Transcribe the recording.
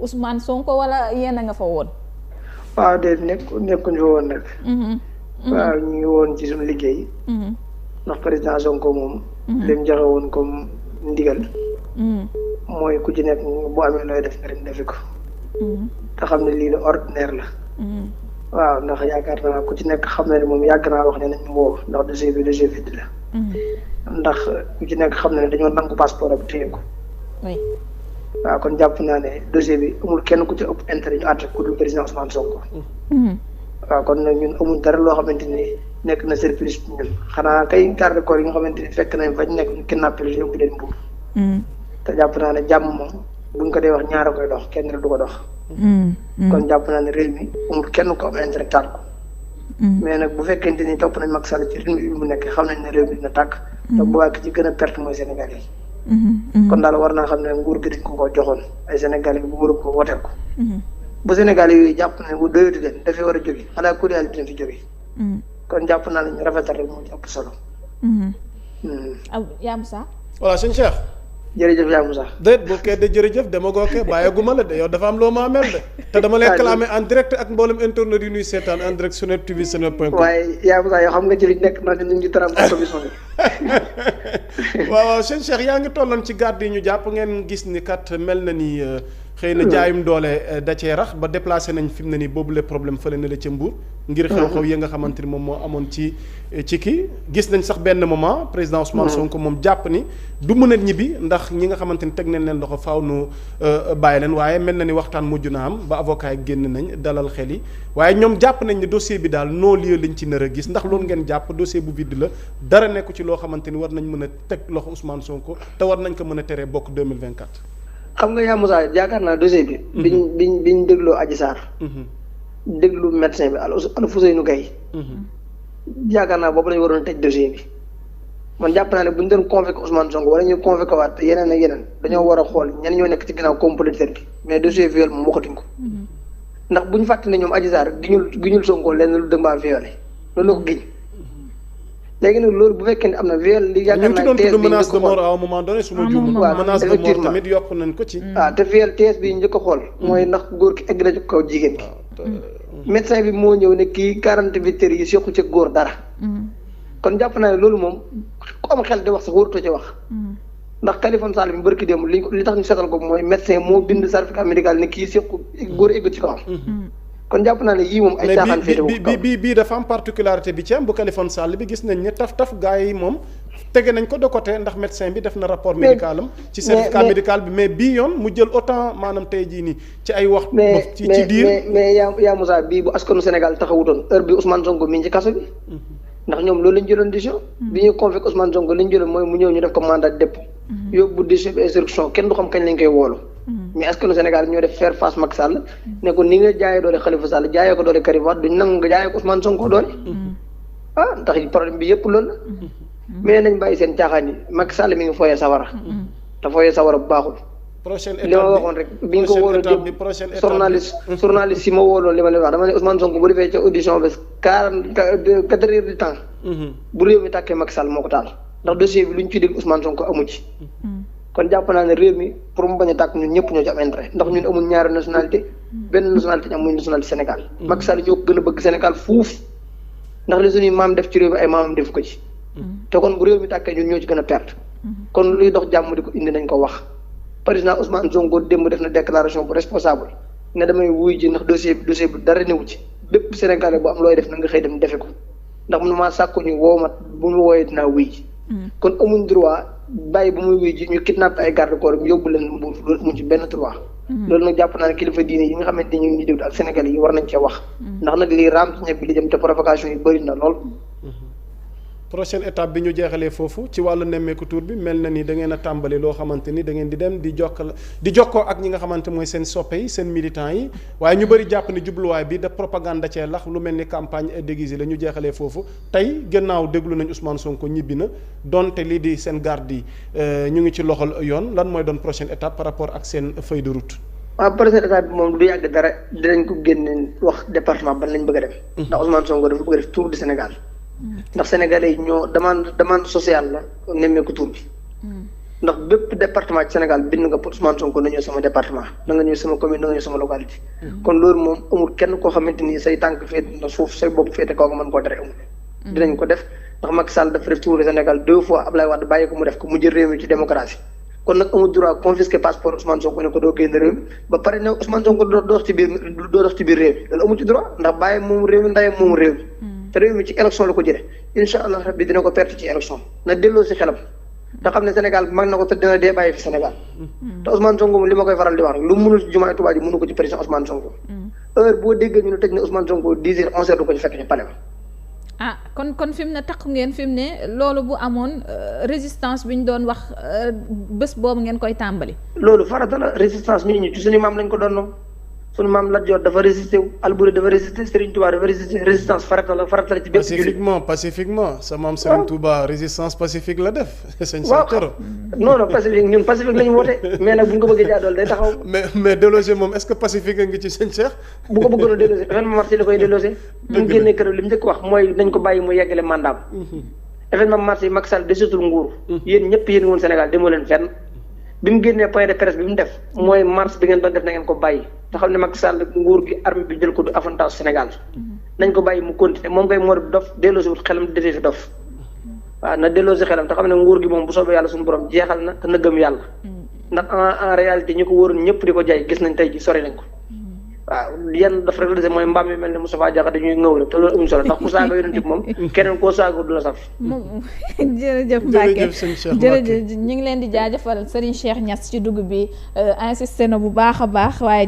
Ousmane Sonko wala yéen a nga fa woon. waaw de nekkuñu fa woon nag. waaw ñu ngi woon ci suñu liggéey. ndax président Sonko moom. li mu joxe woon comme ndigal. mooy ku ci nekk bu amee looy def nga dem defi ko. te xam ne lii lu ordinaire la. waaw ndax yaakaar naa ku ci nekk xam na ne moom yàgg naa wax ne nañ mu woo ndax dossier bi dossier vide la. ndax ku ci nekk xam na ne dañoo nangu passeport am téye ko. waaw kon jàpp naa ne dossier bi amul kenn ku ci ëpp intérêt ñu àtte ku dul président Ousmane Sonko. waaw kon nag ñun amul dara loo xamante ni nekk na surprise bi ñun xanaa kay garde corps yi nga xamante ni fekk nañ fañ nekk ñu kidnappé leen yóbbu leen Mbuur. te jàpp naa ne jàmm moom buñ ko dee wax ñaara koy dox kenn rek du ko dox. kon jàpp naa ne réew mi amul kenn ko am intérêt taal ko. mais nag bu fekkente ni topp nañ Macky Sall ci rythme bi mu nekk xam nañ ne réew mi dina tàkk. te bu baax ci gën a perte mooy Sénégal yi. kon daal war naa xam ne nguur gi dañ ko joxoon ay Sénégalais bu wóorul ko woteel ko. bu Sénégalais yooyu jàpp ne bu doyatu leen dafay war a jóge xanaa ku dina fi jóge. kon jàpp naa ne ñu rafetal rek moo ci ëpp solo. yaa Moussa. voilà sëñ Cheikh. jërëjëf yaa Moussa. déet boo kee de jërëjëf dama gooke bàyyaguma la de yow dafa am loo ma amel de te dama lay clamé en direct ak mboolem internet yi ñuy seetaan en direct Seneweb TV seneweb.com. waaye yaa Moussa yoo xam nga ci li nekk na ñu ngi taram commission bi. waaw sëñ Cheikh yaa ngi tolloon ci garde yi ñu jàpp ngeen gis ni kat mel na ni xëy na jaayum doole da cee rax ba déplacé nañ fi mu ne nii boobu le problème fële na la ca Mbour. ngir xew-xew yi nga xamante ni moom moo amoon ci kii gis nañ sax benn moment président Ousmane Sonko moom jàpp ni du mën a ñibbi ndax ñi nga xamante ni teg nañ leen loxo faaw nu bàyyi leen waaye mel na ni waxtaan mujj na am ba avocat yi génn nañ dalal xel yi waaye ñoom jàpp nañ ni dossier bi daal non lieu lañ ci nar a gis ndax loolu ngeen jàpp dossier bu vide la dara nekku ci loo xamante ni war nañ mën a teg loxo Ousmane Sonko te war nañ ko mën a teree bokk 2024. xam nga yaa Moussa yaakaar naa dossier bi. biñ dégloo Adji Sarr. déglu médecin bi Alfousseynou Gaye. yaakaar naa boobu la ñu waroon tëj dossier bi man jàpp naa ne bu ñu doon convoqué Ousmane Sonko wala ñu convoqué waat yeneen ak yeneen dañoo war a xool ñenn ñoo nekk ci ginnaaw comploteur bi mais dossier viol moom waxatuñ ko. ndax bu ñu fàtte ne ñoom Adji Sarr giñul Sonko lenn lu dëmbaa violé loolu la ko giñ. léegi nag loolu bu fekkee ne am na viol li yaakaar naa thèse bi menace de mort à un moment donné su ma juumul menace de mort tamit yokk nañ ko ci. te viol thèse bi njëkk a xool mooy ndax góor ki egg na ci kaw jigéen ki. médecin bi moo ñëw ne kii 48 heures yi sequ ci góor dara. kon jàpp naa ne loolu moom ku am xel di wax sax wóorutoo ci wax. ndax Khalifa Sall bi barki démb li tax ñu seetal ko mooy médecin moo bind certificat médical ne kii sequ góor egg ci kawam. kon jàpp naa ne yii moom ay caaxaan féete wu kaw bii dafa am particularité bi ci am bu Khalifa Sall bi gis nañ ne taf gars yi moom tege nañ ko de côté ndax médecin bi def na rapport médical am ci certificat médical bi mais bii yoon mu jël autant maanaam tey jii nii ci ay wax ci diir mais yaa Moussa bii bu askanu Sénégal taxawutoon heure bi Ousmane Sonko mi ngi ci kaso bi ndax ñoom loolu lañ jëloon décision bi ñuy convoqué Ousmane Sonko li ñu jëloon mooy mu ñëw ñu def ko mandat de dépôt yóbbu décision bi instruction kenn du xam kañ lañ koy woolu mais askanu Sénégal ñoo def faire face Macky Sall ne ko ni nga jaayee doole Khalifa Sall jaayee ko doole Karim Wade duñ nangu nga jaayee ko Ousmane Sonko doole ndax problème bi yëpp loolu la mais nañ bàyyi seen caaxaan yi Macky Sall mi ngi fooyee sawara te fooyee sawara bu baaxul li ma waxoon rek bi ñu ko wóoloo journaliste yi ma wóoloon li ma leen wax dama ne Ousmane Sonko bu defee ca audition bi 4 heures du temps bu réew mi tàkkee Macky Sall moo ko taal ndax dossier bi lu ñu ciy dégg Ousmane Sonko amu ci kon jàpp naa ne réew mi pour mu bañ a tàkk ñun ñëpp ñoo ci am intérêt ndax ñun amul ñaari nationalité benn nationalité ñu am muy nationalité Sénégal Macky Sall ñoo ko gën a bëgg Sénégal fuuf ndax li suñuy maam def ci réew mi ay maamam def ko ci te kon bu réew mi tàkkee ñun ñoo ci gën a perte kon luy dox jàmm di ko indi nañ ko wax président Ousmane Sonko démb def na déclaration bu responsable ne damay wuy ji ndax dossier bi dara newu ci bépp Sénégalais bu am looy def na nga xëy dem defe ko ndax man maa sàkku ñu woo ma bu mu wooyee dinaa wuy ji kon amuñ droit bàyyi bu muy wuy ji ñu kidnappé ay garde corps yóbbu leen Mbuur loolu amuñ ci benn droit loolu nag jàpp naa ne kilifa diine yi nga xamante ni ñu ngi déglu ak Sénégalais yi war nañ cee wax ndax nag lii raam ci ñebe bi li jëm te provocation yi bëri na lool prochaine étape bi ñu jeexalee foofu ci wàllu nemmeeku tour bi mel na ni da ngeen a tàmbali loo xamante ni da ngeen di dem di jokkoo ak ñi nga xamante mooy seen soppe yi seen militants yi waaye ñu bëri jàpp ni jubluwaay bi da propagande cee lax lu mel ni campagne déguisée la ñu jeexalee foofu tey gannaaw déglu nañ Ousmane Sonko ñibbi na donte lii di seen garde yi ñu ngi ci loxol yoon lan mooy doon prochaine étape par rapport ak seen feuille de route. waaw prochaine étape bi moom du yàgg dara dinañ ko génne wax département ban lañ bëgg a dem. ndax Ousmane Sonko dafa bëgg a def tour du Sénégal. ndax sénégalais yi ñoo demande sociale la nemmeeku tur bi ndax bépp département ci Sénégal bind nga pour Ousmane Sonko na ñëw sama département na nga ñëw sama commune na nga ñëw sama localité. kon loolu moom amul kenn koo xamante ni say tànk féete na suuf say bopp féete kaw nga mën koo tere amul. dinañ ko def ndax Macky Sall dafa def tour Sénégal 2 fois Ablaye Wade bàyyi ko mu def ko mu jël réew mi ci démocratie kon nag amul droit confisquer passeport Ousmane Sonko ne ko doo génn réew mi ba pare ne Ousmane Sonko doo dox ci biir réew mi loolu amul ci droit ndax bàyyi moomu réew mi ndayam moomu réew mi te réew mi ci élection la ko jëlee incha allah rabbi dina ko perte ci élection na delloo si xelam te xam ne Sénégal mag na ko te dina dee bàyyi fi Sénégal te Ousmane Sonko moom li ma koy faral di wax rek lu mënul ci jumaay Tuubaa ji mënu ko ci président Ousmane Sonko heure boo déggee ñu ne tëj ne Ousmane Sonko 10 heures 11 heures du ko ci fekk ci palais kon fi mu ne takku ngeen fi mu ne loolu bu amoon résistance bi ñu doon wax bés boobu ngeen koy tàmbali. loolu farata la résistance ñu ci suñu maam lañ ko doon suñu maam Lat Joor dafa résister wu Alboury dafa résister Serigne Touba dafa résister résistance farata la ci bépp jullit. pacifiquement sa maam Serigne Touba résistance pacifique la def. waaw non pacifique ñun pacifique la ñu woote mais nag bu ñu ko bëggee jaadool day taxaw. mais délogé moom est-ce que pacifique a ngi ci sëñ Cheikh. bu ko bëggoon a délogé événement mars la koy délogé. bu mu génnee kër li mu njëkk wax mooy nañ ko bàyyi mu yeggale mandaam. événement mars yi Macky Sall desetul nguur. yéen ñëpp yéen woon Sénégal demoo leen fenn. bi mu génnee point de presse bi mu def mooy mars bi ngeen doon def na ngeen ko bàyyi te xam ne Macky Sall nguur gi armée bi jël ko du avantage Sénégal nañ ko bàyyi mu continuer moom ngay moo dof delloosi wut xelam di defee fi dof waaw na delloosi xelam te xam ne nguur gi moom bu soobee yàlla suñu borom jeexal na te na gëm yàlla ndax en réalité ñi ko wóoroon ñëpp di ko jaay gis nañ tey ji sori nañ ko waaw yenn dafa rek la mooy mbaam mi mel ne Moustapha Diakhaté dañuy ngëw rek te loolu amuñu solo ndax ku saaga yonent bi moom keneen koo saaga du la saf. jërëjëf Mbacke jërëjëf ñu ngi leen di jaajëfal Serigne Cheikh Niass ci dugub bi insisté na bu baax a baax waaye